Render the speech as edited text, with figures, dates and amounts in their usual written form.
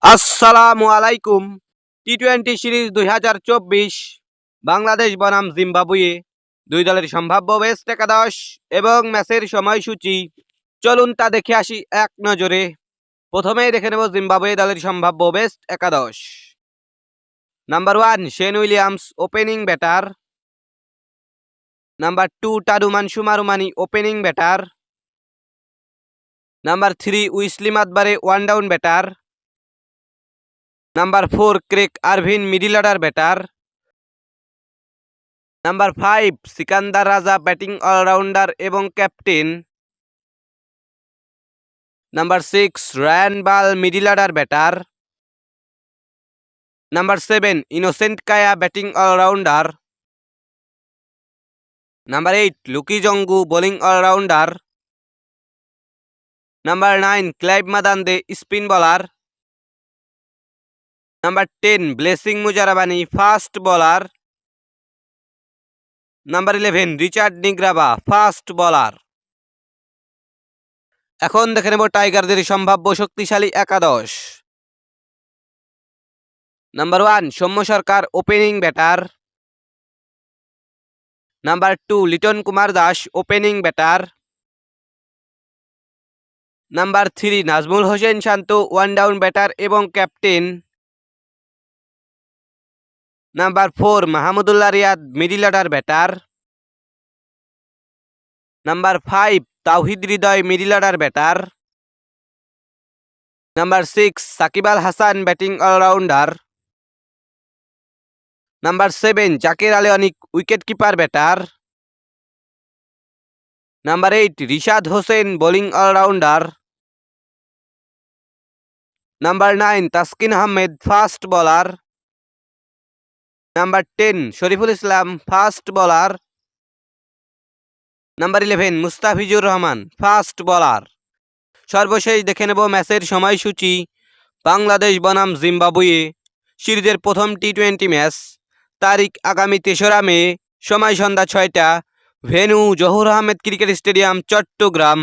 আসসালামু আলাইকুম। টি-20 সিরিজ 2024 বাংলাদেশ বনাম জিম্বাবুয়ে দুই দলের সম্ভাব্য বেস্ট একাদশ এবং ম্যাচের সময়সূচি চলুন তা দেখে আসি এক নজরে। প্রথমেই দেখে নেব জিম্বাবুয়ে দলের সম্ভাব্য বেস্ট একাদশ। Number 1 Sean Williams opening batter. Number 2 টারুমান সুমারুমানি opening batter. Number 3 Wessly Madhevere one down batter. Number 4 Craig Ervine middle order batter. Number 5 Sikandar Raza batting allrounder এবং captain. Number 6 Ryan Burl middle order batter. Number 7 Innocent Kaia batting allrounder. Number 8 Luke Jongwe bowling allrounder. Number 9 Clive Madande spin bowler. Number 10 Blessing Muzarabani fast bowler. Number 11 Richard Ngarava fast bowler. এখন দেখে নেব টাইগারদের সম্ভাব্য শক্তিশালী একাদশ। Number 1 Soumya Sarkar opening batter. Number 2 Liton Kumar Das opening batter. Number 3 Najmul Hossain Shanto one down batter এবং captain. Number 4 Mahmudullah Riyad middle order batter. Number 5 Towhid Hridoy middle order batter. Number 6 Shakib Al Hasan batting allrounder. Number 7 Jaker Ali Anik wicket keeper batter. Number 8 Rishad Hossain bowling allrounder. Number 9 Taskin Ahmed fast bowler. Number 10 Shoriful Islam fast bowler. Number 11 Mustafizur Rahman fast bowler. সর্বশেষ দেখে নেব ম্যাচের সময়সূচি। বাংলাদেশ বনাম Zimbabwe সিরিজের প্রথম টি-20 match, তারিখ আগামী 3রা মে, সময় সন্ধ্যা 6টা, venue Zahur Ahmed cricket stadium, Chittagong.